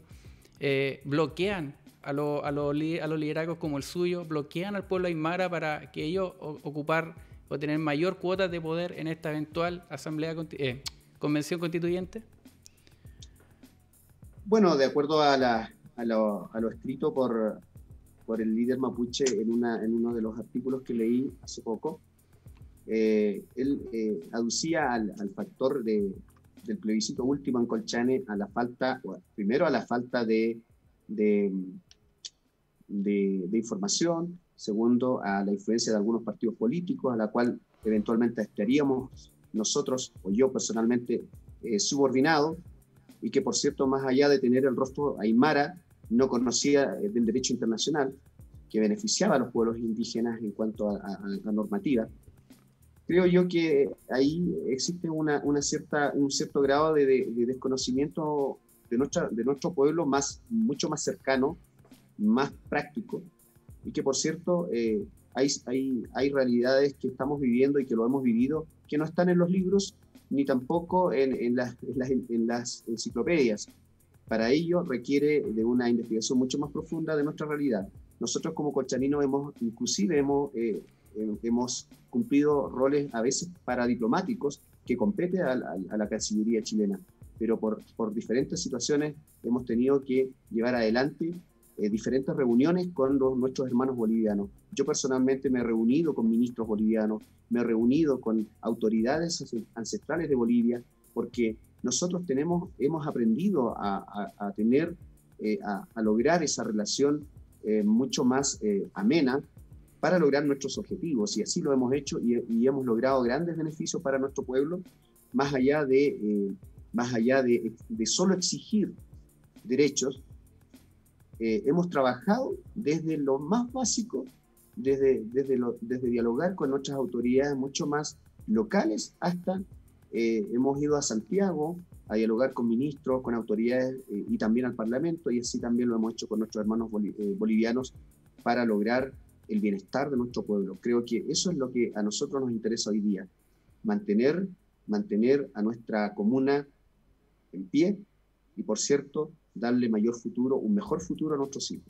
bloquean a los liderazgos como el suyo, bloquean al pueblo aymara para que ellos ocupar o tener mayor cuota de poder en esta eventual convención constituyente? Bueno, de acuerdo a lo escrito por el líder mapuche en uno de los artículos que leí hace poco, él aducía al factor del plebiscito último en Colchane primero a la falta de información, segundo a la influencia de algunos partidos políticos, a la cual eventualmente estaríamos nosotros, o yo personalmente, subordinado, y que, por cierto, más allá de tener el rostro aymara, no conocía del derecho internacional que beneficiaba a los pueblos indígenas en cuanto a la normativa. Creo yo que ahí existe un cierto grado de desconocimiento de nuestro pueblo, mucho más cercano, más práctico, y que, por cierto, hay realidades que estamos viviendo y que lo hemos vivido, que no están en los libros ni tampoco en las enciclopedias. Para ello requiere de una investigación mucho más profunda de nuestra realidad. Nosotros como colchaninos hemos cumplido roles a veces paradiplomáticos que competen a la Cancillería chilena, pero por diferentes situaciones hemos tenido que llevar adelante diferentes reuniones con nuestros hermanos bolivianos. Yo personalmente me he reunido con ministros bolivianos, me he reunido con autoridades ancestrales de Bolivia, porque nosotros hemos aprendido a lograr esa relación mucho más amena para lograr nuestros objetivos, y así lo hemos hecho, y hemos logrado grandes beneficios para nuestro pueblo, más allá de solo exigir derechos. Hemos trabajado desde lo más básico, desde dialogar con nuestras autoridades mucho más locales, hasta hemos ido a Santiago a dialogar con ministros, con autoridades y también al Parlamento, y así también lo hemos hecho con nuestros hermanos bolivianos para lograr el bienestar de nuestro pueblo. Creo que eso es lo que a nosotros nos interesa hoy día, mantener a nuestra comuna en pie, y por cierto, darle mayor futuro, un mejor futuro a nuestros hijos.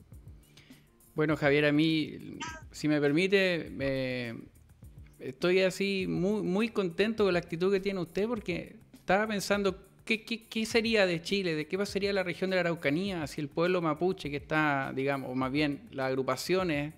Bueno, Javier, a mí, si me permite, estoy así muy contento con la actitud que tiene usted, porque estaba pensando qué sería de Chile, de qué pasaría la región de la Araucanía si el pueblo mapuche que está, digamos, o más bien las agrupaciones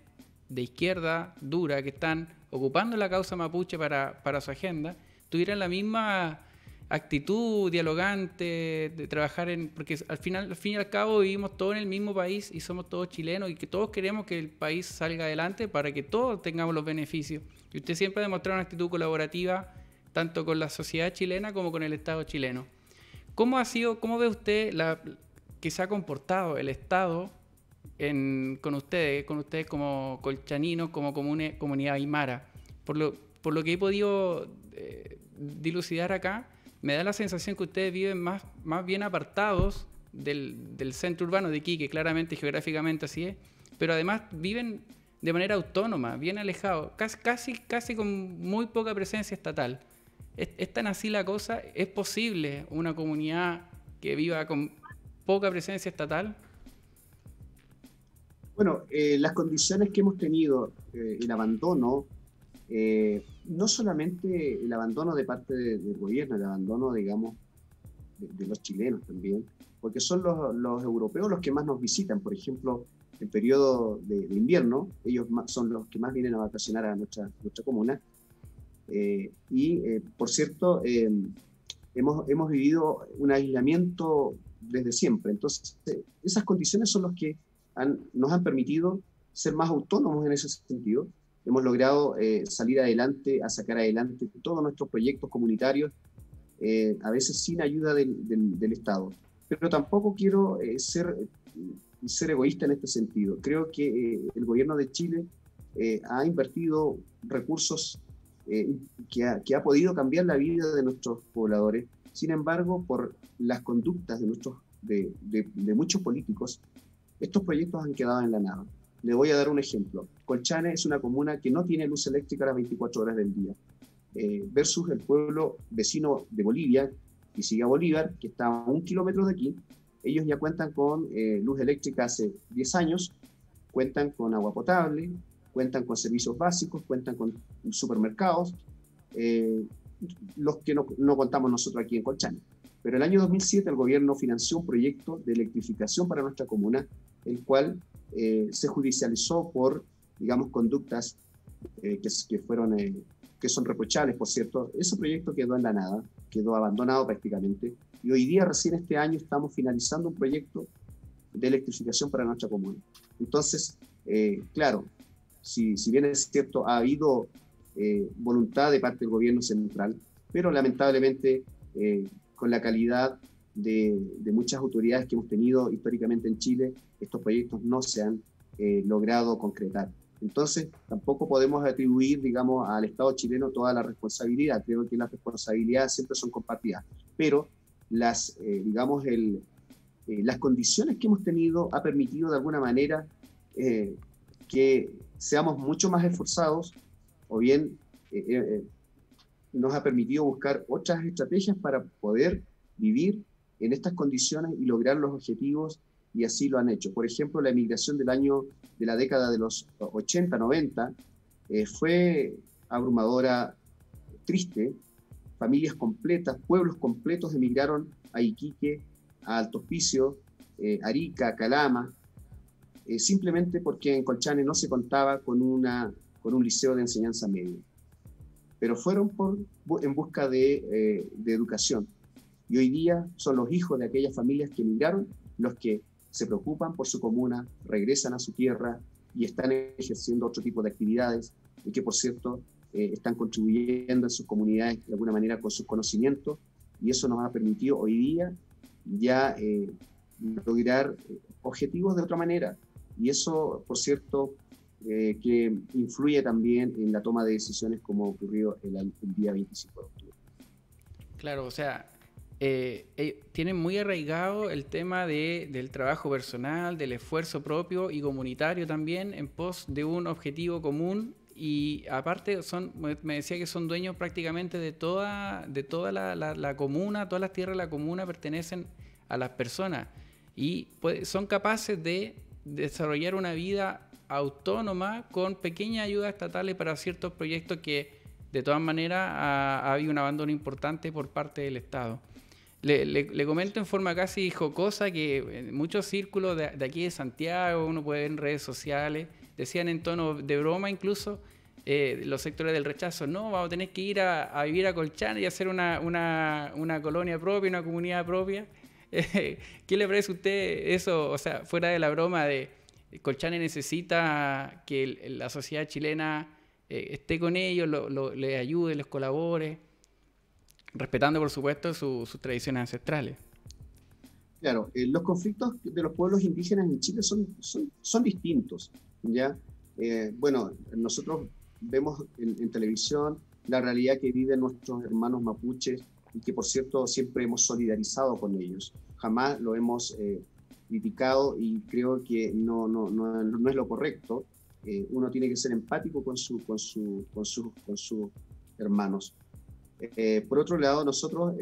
de izquierda dura que están ocupando la causa mapuche para su agenda, tuvieran la misma actitud dialogante de trabajar porque al fin y al cabo vivimos todos en el mismo país y somos todos chilenos y que todos queremos que el país salga adelante para que todos tengamos los beneficios. Y usted siempre ha demostrado una actitud colaborativa tanto con la sociedad chilena como con el Estado chileno. ¿Cómo ve usted que se ha comportado el Estado con ustedes como colchaninos, como comunidad aymara? Por lo que he podido dilucidar acá, me da la sensación que ustedes viven más bien apartados del centro urbano de Iquique, claramente geográficamente así es, pero además viven de manera autónoma, bien alejados, casi con muy poca presencia estatal. ¿Es tan así la cosa? ¿Es posible una comunidad que viva con poca presencia estatal? Bueno, las condiciones que hemos tenido, el abandono, no solamente el abandono de parte del gobierno, el abandono, digamos, de los chilenos también, porque son los europeos los que más nos visitan. Por ejemplo, en periodo de invierno, ellos son los que más vienen a vacacionar a nuestra comuna. Por cierto, hemos vivido un aislamiento desde siempre. Entonces, esas condiciones son las que nos han permitido ser más autónomos en ese sentido. Hemos logrado salir adelante, a sacar adelante todos nuestros proyectos comunitarios, a veces sin ayuda del Estado. Pero tampoco quiero ser egoísta en este sentido. Creo que el gobierno de Chile ha invertido recursos que ha podido cambiar la vida de nuestros pobladores. Sin embargo, por las conductas de muchos políticos, estos proyectos han quedado en la nada. Le voy a dar un ejemplo. Colchane es una comuna que no tiene luz eléctrica las 24 horas del día, versus el pueblo vecino de Bolivia, Quisiga Bolívar, que está a 1 kilómetro de aquí. Ellos ya cuentan con luz eléctrica hace 10 años, cuentan con agua potable, cuentan con servicios básicos, cuentan con supermercados, los que no contamos nosotros aquí en Colchane. Pero el año 2007 el gobierno financió un proyecto de electrificación para nuestra comuna, el cual se judicializó por, digamos, conductas que son reprochables, por cierto. Ese proyecto quedó en la nada, quedó abandonado prácticamente, y hoy día, recién este año, estamos finalizando un proyecto de electrificación para nuestra comuna. Entonces, claro, si bien es cierto, ha habido voluntad de parte del gobierno central, pero lamentablemente con la calidad de muchas autoridades que hemos tenido históricamente en Chile, estos proyectos no se han logrado concretar. Entonces, tampoco podemos atribuir, digamos, al Estado chileno toda la responsabilidad. Creo que las responsabilidades siempre son compartidas, pero las condiciones que hemos tenido ha permitido de alguna manera que seamos mucho más esforzados, o bien nos ha permitido buscar otras estrategias para poder vivir en estas condiciones y lograr los objetivos, y así lo han hecho. Por ejemplo, la emigración de la década de los 80, 90, fue abrumadora, triste. Familias completas, pueblos completos emigraron a Iquique, a Alto Hospicio, Arica, Calama, simplemente porque en Colchane no se contaba con un liceo de enseñanza media. Pero fueron en busca de educación. Y hoy día son los hijos de aquellas familias que emigraron los que se preocupan por su comuna, regresan a su tierra y están ejerciendo otro tipo de actividades, y que, por cierto, están contribuyendo en sus comunidades de alguna manera con sus conocimientos, y eso nos ha permitido hoy día ya lograr objetivos de otra manera. Y eso, por cierto, que influye también en la toma de decisiones, como ocurrió el día 25 de octubre. Claro, o sea, tienen muy arraigado el tema del trabajo personal, del esfuerzo propio y comunitario también en pos de un objetivo común, y aparte me decía que son dueños prácticamente de toda la comuna. Todas las tierras de la comuna pertenecen a las personas, y son capaces de desarrollar una vida autónoma con pequeñas ayudas estatales para ciertos proyectos que de todas maneras ha habido un abandono importante por parte del Estado. Le comento en forma casi jocosa que en muchos círculos de aquí de Santiago, uno puede ver en redes sociales, decían en tono de broma incluso, los sectores del rechazo, no, vamos a tener que ir a vivir a Colchane y hacer una colonia propia, una comunidad propia. ¿Qué le parece a usted eso? O sea, fuera de la broma de Colchane necesita que la sociedad chilena esté con ellos, les ayude, les colabore, respetando por supuesto sus tradiciones ancestrales. Claro, los conflictos de los pueblos indígenas en Chile son distintos, ¿ya? Bueno, nosotros vemos en televisión la realidad que viven nuestros hermanos mapuches y que, por cierto, siempre hemos solidarizado con ellos. Jamás lo hemos criticado y creo que no es lo correcto. Uno tiene que ser empático con sus hermanos. Por otro lado, nosotros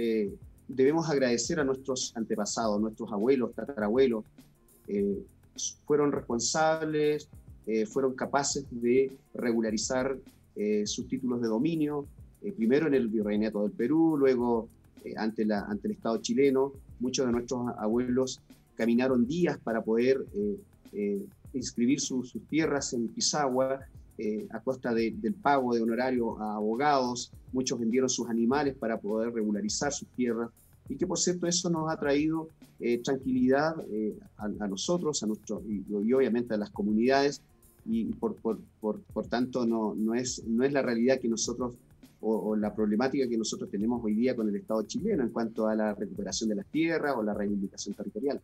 debemos agradecer a nuestros antepasados, nuestros abuelos, tatarabuelos. Fueron responsables, fueron capaces de regularizar sus títulos de dominio, primero en el Virreinato del Perú, luego ante el Estado chileno. Muchos de nuestros abuelos caminaron días para poder inscribir sus tierras en Pisagua, a costa del pago de honorario a abogados. Muchos vendieron sus animales para poder regularizar sus tierras, y que por cierto eso nos ha traído tranquilidad a nosotros, y obviamente a las comunidades, y por tanto no es la realidad que nosotros, o la problemática que nosotros tenemos hoy día con el Estado chileno en cuanto a la recuperación de las tierras o la reivindicación territorial.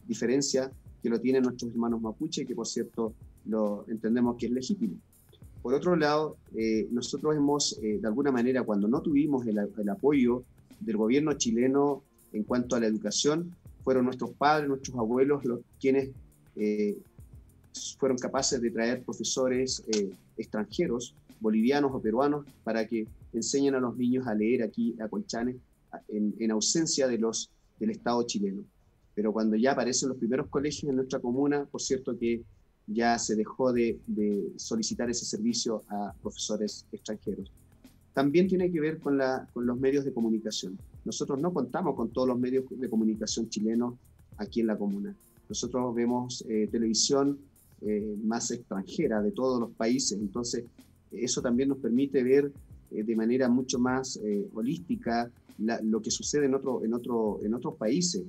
Diferencia que lo tienen nuestros hermanos mapuche, que por cierto lo entendemos que es legítimo. Por otro lado, nosotros hemos, de alguna manera, cuando no tuvimos el apoyo del gobierno chileno en cuanto a la educación, fueron nuestros padres, nuestros abuelos, quienes fueron capaces de traer profesores extranjeros, bolivianos o peruanos, para que enseñen a los niños a leer aquí a Colchane, en ausencia del Estado chileno. Pero cuando ya aparecen los primeros colegios en nuestra comuna, por cierto que ya se dejó de solicitar ese servicio a profesores extranjeros. También tiene que ver con los medios de comunicación. Nosotros no contamos con todos los medios de comunicación chilenos aquí en la comuna. Nosotros vemos televisión más extranjera de todos los países, entonces eso también nos permite ver de manera mucho más holística lo que sucede en otros países.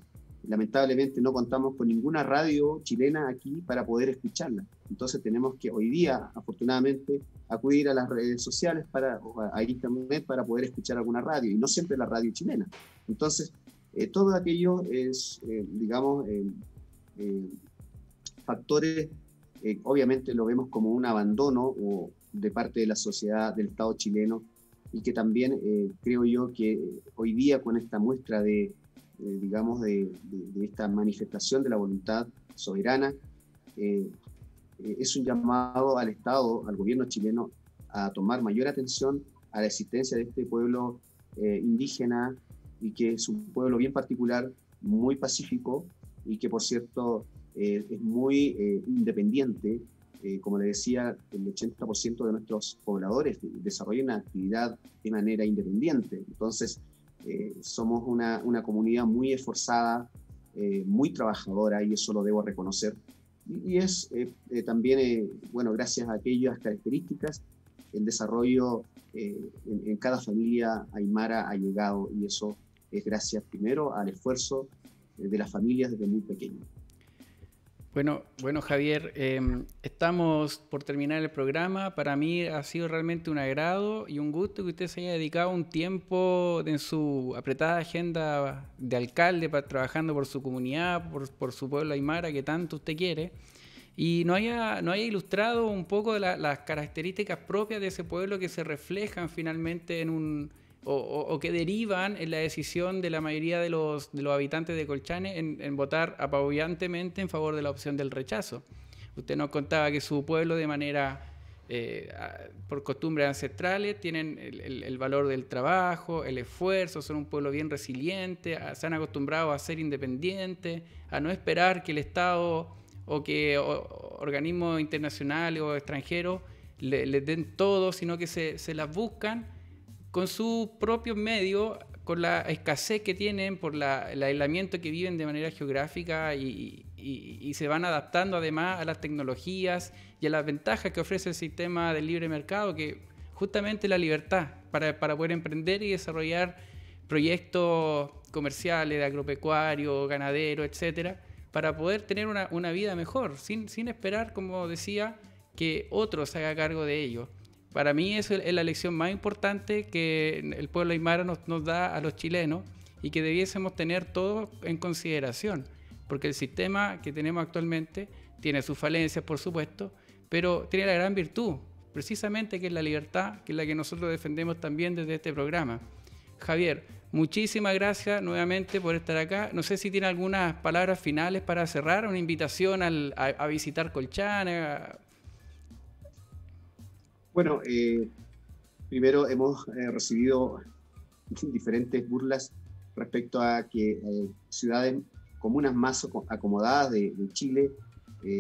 Lamentablemente no contamos con ninguna radio chilena aquí para poder escucharla. Entonces tenemos que hoy día, afortunadamente, acudir a las redes sociales, a internet, para poder escuchar alguna radio, y no siempre la radio chilena. Entonces, todo aquello es, factores, obviamente lo vemos como un abandono de parte de la sociedad del Estado chileno, y que también creo yo que hoy día, con esta muestra de esta manifestación de la voluntad soberana, es un llamado al Estado, al gobierno chileno, a tomar mayor atención a la existencia de este pueblo indígena, y que es un pueblo bien particular, muy pacífico, y que por cierto es muy independiente. Como le decía, el 80% de nuestros pobladores desarrollan una actividad de manera independiente. Entonces, somos una comunidad muy esforzada, muy trabajadora, y eso lo debo reconocer. Y es también, gracias a aquellas características, el desarrollo en cada familia aymara ha llegado, y eso es gracias primero al esfuerzo de las familias desde muy pequeños. Bueno, Javier, estamos por terminar el programa. Para mí ha sido realmente un agrado y un gusto que usted se haya dedicado un tiempo en su apretada agenda de alcalde, trabajando por su comunidad, por su pueblo aymara que tanto usted quiere, y nos haya ilustrado un poco de las características propias de ese pueblo que se reflejan finalmente o que derivan en la decisión de la mayoría de los habitantes de Colchane en votar apabullantemente en favor de la opción del rechazo. Usted nos contaba que su pueblo, de manera por costumbres ancestrales, tienen el valor del trabajo, el esfuerzo, son un pueblo bien resiliente, se han acostumbrado a ser independientes, a no esperar que el Estado o que organismos internacionales o extranjeros les den todo, sino que se las buscan con sus propios medios, con la escasez que tienen, por el aislamiento que viven de manera geográfica y se van adaptando además a las tecnologías y a las ventajas que ofrece el sistema del libre mercado, que justamente la libertad para poder emprender y desarrollar proyectos comerciales, de agropecuario, ganadero, etcétera, para poder tener una vida mejor, sin esperar, como decía, que otros se haga cargo de ello. Para mí eso es la lección más importante que el pueblo aymara nos da a los chilenos y que debiésemos tener todos en consideración, porque el sistema que tenemos actualmente tiene sus falencias, por supuesto, pero tiene la gran virtud, precisamente, que es la libertad, que es la que nosotros defendemos también desde este programa. Javier, muchísimas gracias nuevamente por estar acá. No sé si tiene algunas palabras finales para cerrar, una invitación a visitar Colchane. Bueno, primero hemos recibido diferentes burlas respecto a que ciudades, comunas más acomodadas de Chile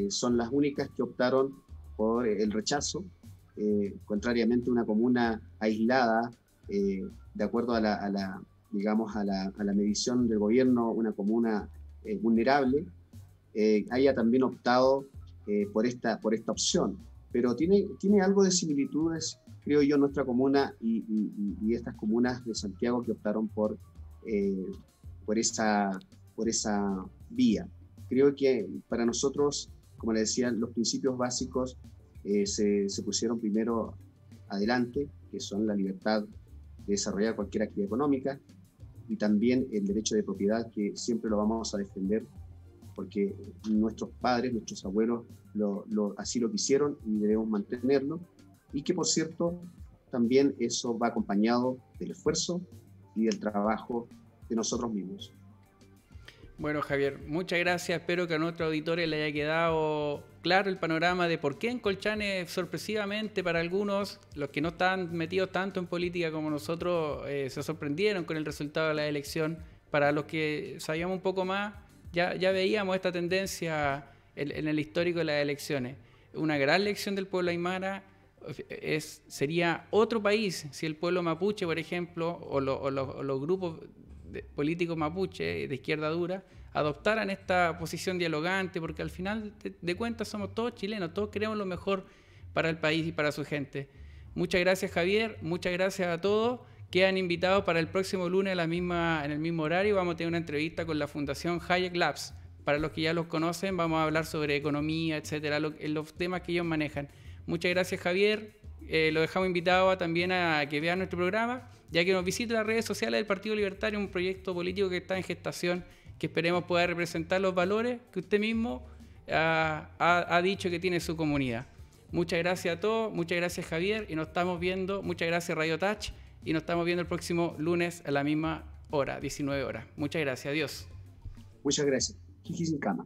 son las únicas que optaron por el rechazo, contrariamente a una comuna aislada, de acuerdo a la medición del gobierno, una comuna vulnerable, haya también optado por esta opción. Pero tiene algo de similitudes, creo yo, nuestra comuna y estas comunas de Santiago que optaron por esa vía. Creo que para nosotros, como les decía, los principios básicos se pusieron primero adelante, que son la libertad de desarrollar cualquier actividad económica y también el derecho de propiedad, que siempre lo vamos a defender porque nuestros padres, nuestros abuelos así lo quisieron y debemos mantenerlo, y que por cierto también eso va acompañado del esfuerzo y del trabajo de nosotros mismos. Bueno, Javier, muchas gracias. Espero que a nuestros auditores le haya quedado claro el panorama de por qué en Colchane, sorpresivamente para algunos, los que no están metidos tanto en política como nosotros, se sorprendieron con el resultado de la elección. Para los que sabíamos un poco más, ya veíamos esta tendencia en el histórico de las elecciones. Una gran lección del pueblo aymara sería otro país si el pueblo mapuche, por ejemplo, o los grupos políticos mapuche de izquierda dura adoptaran esta posición dialogante, porque al final de cuentas somos todos chilenos, todos queremos lo mejor para el país y para su gente. Muchas gracias, Javier, muchas gracias a todos. Quedan invitados para el próximo lunes en el mismo horario. Vamos a tener una entrevista con la Fundación Hayek Labs. Para los que ya los conocen, vamos a hablar sobre economía, etcétera, los temas que ellos manejan. Muchas gracias, Javier. Lo dejamos invitado también a que vean nuestro programa, ya que nos visite las redes sociales del Partido Libertario, un proyecto político que está en gestación, que esperemos pueda representar los valores que usted mismo ha dicho que tiene su comunidad. Muchas gracias a todos, muchas gracias, Javier, y nos estamos viendo. Muchas gracias, Radio Touch, y nos estamos viendo el próximo lunes a la misma hora, 19 horas. Muchas gracias, adiós. Muchas gracias. Kiki sin cama.